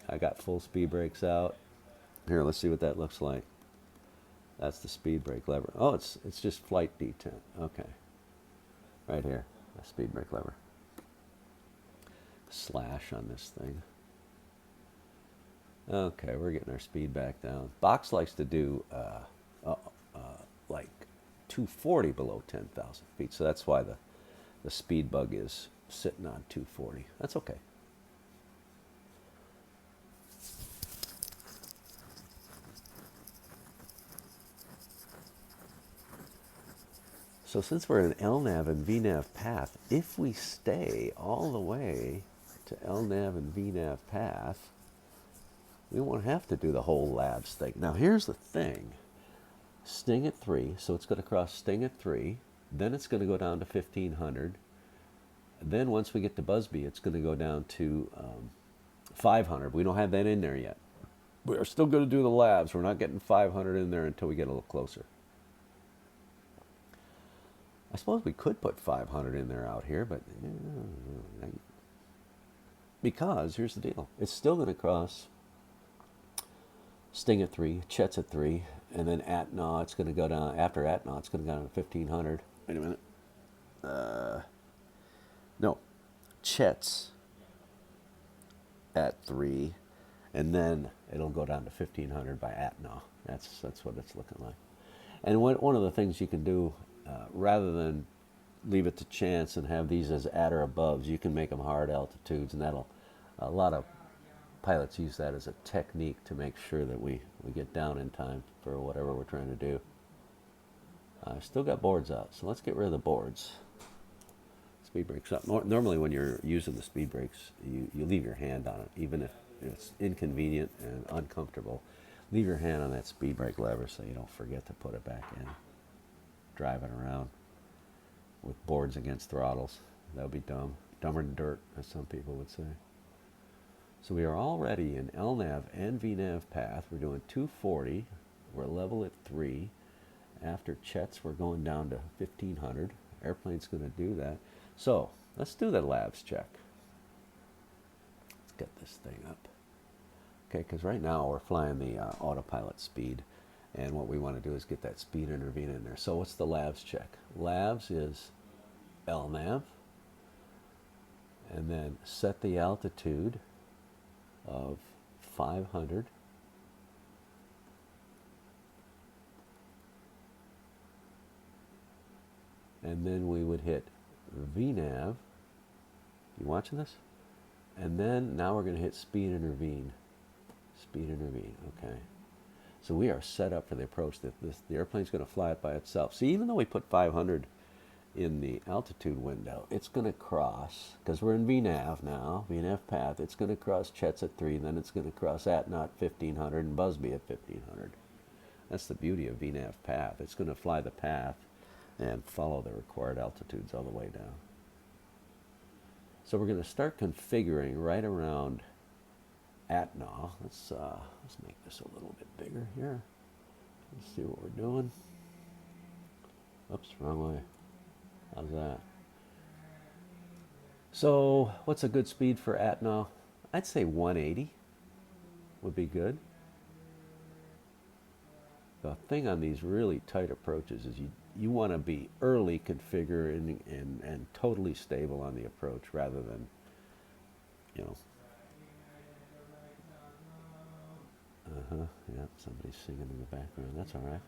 I got full speed brakes out. Here, let's see what that looks like. That's the speed brake lever. Oh, it's just flight detent. Okay. Right here, a speed brake lever. Slash on this thing. Okay, we're getting our speed back down. Box likes to do like 240 below 10,000 feet, so that's why the speed bug is sitting on 240. That's okay. So since we're in LNAV and VNAV path, if we stay all the way to LNAV and VNAV path, we won't have to do the whole labs thing. Now here's the thing. Sting at 3, so it's going to cross Sting at 3, then it's going to go down to 1500. Then once we get to Busby, it's going to go down to 500. We don't have that in there yet. We're still going to do the labs. We're not getting 500 in there until we get a little closer. I suppose we could put 500 in there out here, but because here's the deal. It's still going to cross Sting at 3, Chet's at 3, and then Atnaw, it's going to go down, after Atnaw, it's going to go down to 1500. Wait a minute. No, Chet's at 3, and then it'll go down to 1500 by Atnaw. That's what it's looking like. And one of the things you can do, rather than leave it to chance and have these as at or aboves, you can make them hard altitudes, and a lot of pilots use that as a technique to make sure that we get down in time for whatever we're trying to do. I've still got boards out, so let's get rid of the boards. Speed brakes up. Normally when you're using the speed brakes, you leave your hand on it, even if it's inconvenient and uncomfortable. Leave your hand on that speed brake lever so you don't forget to put it back in. Driving around with boards against throttles. That would be dumb. Dumber than dirt, as some people would say. So we are already in LNAV and VNAV path. We're doing 240. We're level at 3. After Chet's, we're going down to 1500. Airplane's going to do that. So let's do the labs check. Let's get this thing up. Okay, because right now we're flying the autopilot speed. And what we want to do is get that speed intervene in there. So what's the labs check? Labs is LNAV. And then set the altitude of 500. And then we would hit VNAV. You watching this? And then now we're going to hit speed intervene. Speed intervene, okay. So we are set up for the approach. The airplane's going to fly it by itself. See, even though we put 500 in the altitude window, it's going to cross, because we're in VNAV now, VNAV path, it's going to cross Chet's at 3, then it's going to cross Atnaw at 1500 and Busby at 1500. That's the beauty of VNAV path. It's going to fly the path and follow the required altitudes all the way down. So we're going to start configuring right around Atnaw. Let's make this a little bit bigger here. Let's see what we're doing. Oops, wrong way. How's that? So what's a good speed for Atnaw? I'd say 180 would be good. The thing on these really tight approaches is you want to be early configuring and totally stable on the approach rather than, you know. Yeah, somebody's singing in the background. That's all right.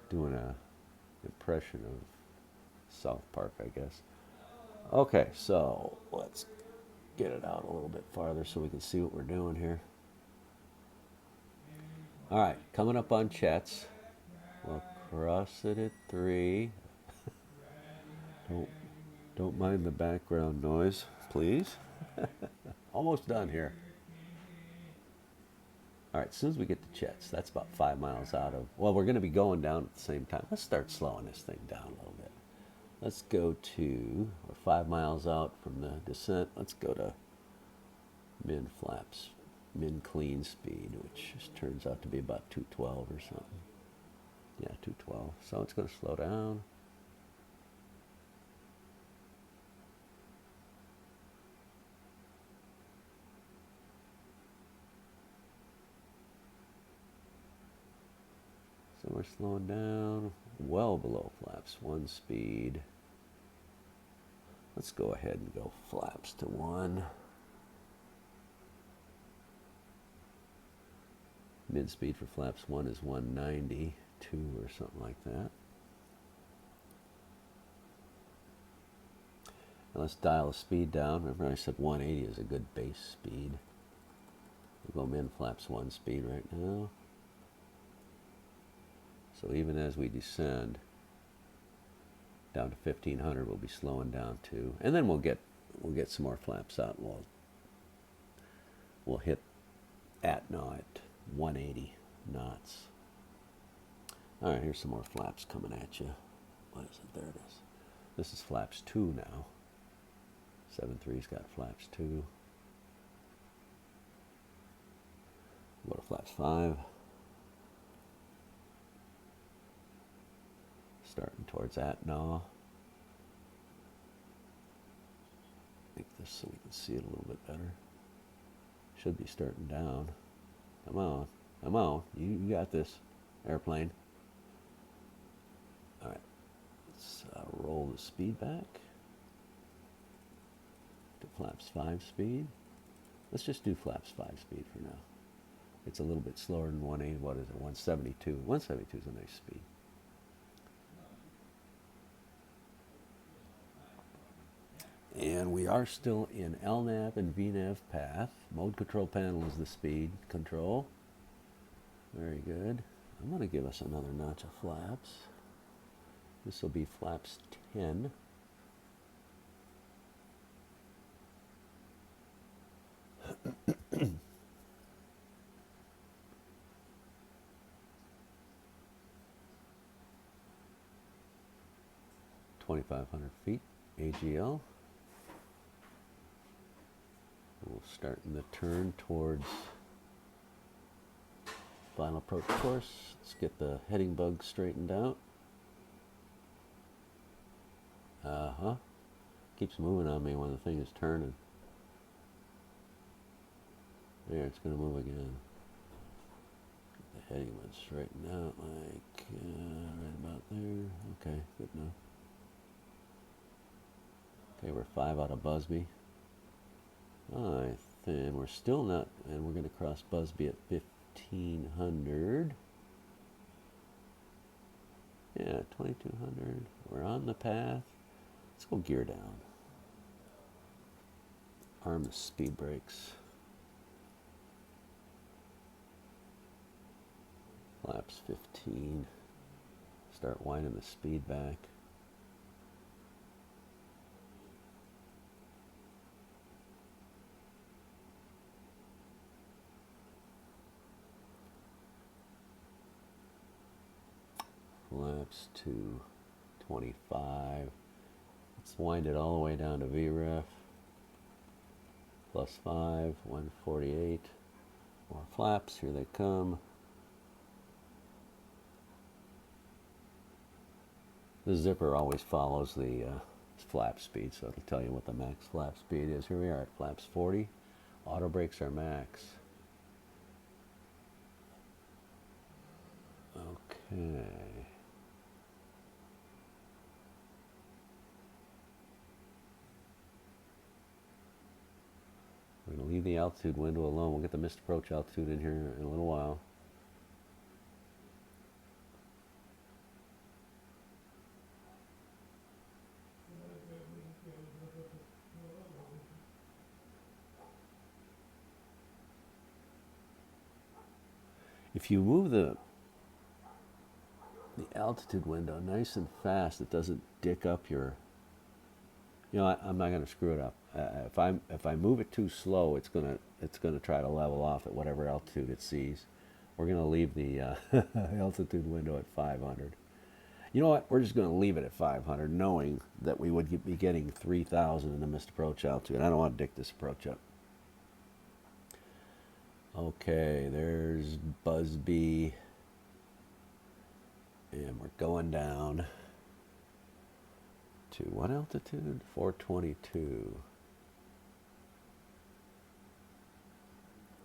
Doing a impression of South Park, I guess. Okay, so let's get it out a little bit farther so we can see what we're doing here. All right, coming up on Chet's. We'll cross it at 3. Don't mind the background noise, please. Almost done here. All right, as soon as we get to Chet's, that's about 5 miles out of, well, we're going to be going down at the same time. Let's start slowing this thing down a little bit. Let's go to, we're 5 miles out from the descent. Let's go to min flaps, min clean speed, which just turns out to be about 212 or something. Yeah, 212. So it's going to slow down. slowing down, well below flaps 1 speed. Let's go ahead and go flaps to 1. Mid speed for flaps 1 is 192 or something like that. And let's dial the speed down. Remember I said 180 is a good base speed. We'll go min flaps 1 speed right now. So even as we descend down to 1500, we'll be slowing down too. And then we'll get some more flaps out, and we'll hit ATNA at 180 knots. All right, here's some more flaps coming at you. What is it? There it is. This is flaps 2 now. 7.3's got flaps 2. Go to flaps 5. Starting towards ATNA. Make this so we can see it a little bit better. Should be starting down. Come on. Come on. You got this, airplane. All right. Let's roll the speed back to flaps 5 speed. Let's just do flaps 5 speed for now. It's a little bit slower than 180. What is it? 172. 172 is a nice speed. And we are still in LNAV and VNAV path. Mode control panel is the speed control. Very good. I'm going to give us another notch of flaps. This will be flaps 10. $2,500 feet, AGL. We'll start in the turn towards final approach course. Let's get the heading bug straightened out. Keeps moving on me when the thing is turning. There, it's going to move again. Get the heading bug straightened out like right about there. Okay, good enough. Okay, we're 5 out of Busby. I think we're still not, and we're going to cross Busby at 1500. Yeah, 2200. We're on the path. Let's go gear down. Arm the speed brakes. Flaps 15. Start winding the speed back. Flaps to 25. Let's wind it all the way down to VREF. +5, 148. More flaps, here they come. The zipper always follows the flap speed, so it'll tell you what the max flap speed is. Here we are at flaps 40. Auto brakes are max. Okay. We're going to leave the altitude window alone. We'll get the missed approach altitude in here in a little while. If you move the altitude window nice and fast, it doesn't dick up your, I'm not going to screw it up. If I move it too slow, it's gonna try to level off at whatever altitude it sees. We're gonna leave the altitude window at 500. You know what? We're just gonna leave it at 500, knowing that we would be getting 3,000 in the missed approach altitude. I don't want to dick this approach up. Okay, there's Busby, and we're going down to what altitude? 422.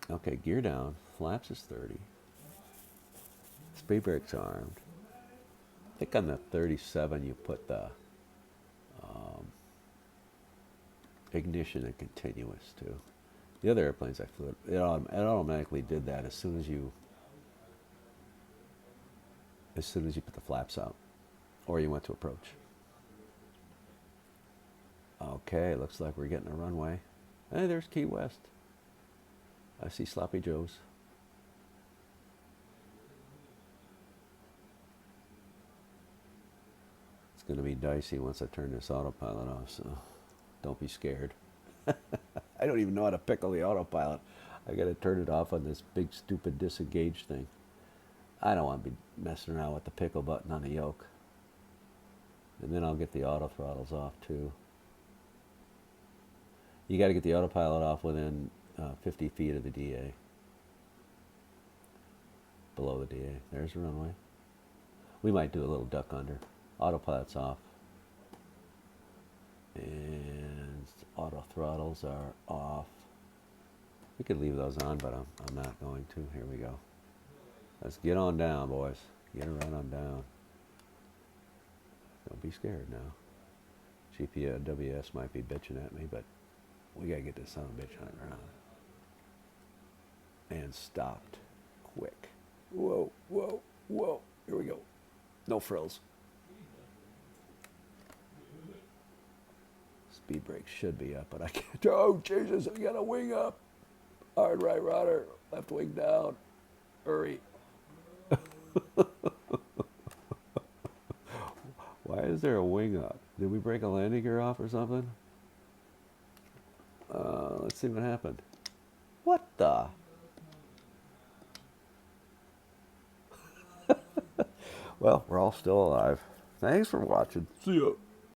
Okay, gear down. Flaps is 30. Speed brakes armed. think on the 37 you put the ignition and continuous too. The other airplanes I flew, it automatically did that as soon as you put the flaps out or you went to approach. Okay, looks like we're getting a runway. Hey, there's Key West. I see Sloppy Joe's. It's going to be dicey once I turn this autopilot off, so don't be scared. I don't even know how to pickle the autopilot. I got to turn it off on this big stupid disengage thing. I don't want to be messing around with the pickle button on the yoke. And then I'll get the auto throttles off too. You got to get the autopilot off within 50 feet of the DA. Below the DA. There's the runway. We might do a little duck under. Autopilot's off. And auto throttles are off. We could leave those on, but I'm not going to. Here we go. Let's get on down, boys. Get her right on down. Don't be scared now. GPWS might be bitching at me, but we gotta get this son of a bitch on the ground. And stopped. Quick. Whoa, whoa, whoa. Here we go. No frills. Speed brake should be up, but I can't. Oh, Jesus, I got a wing up. Hard right rudder. Left wing down. Hurry. Why is there a wing up? Did we break a landing gear off or something? Let's see what happened. What the? Well, we're all still alive. Thanks for watching. See ya.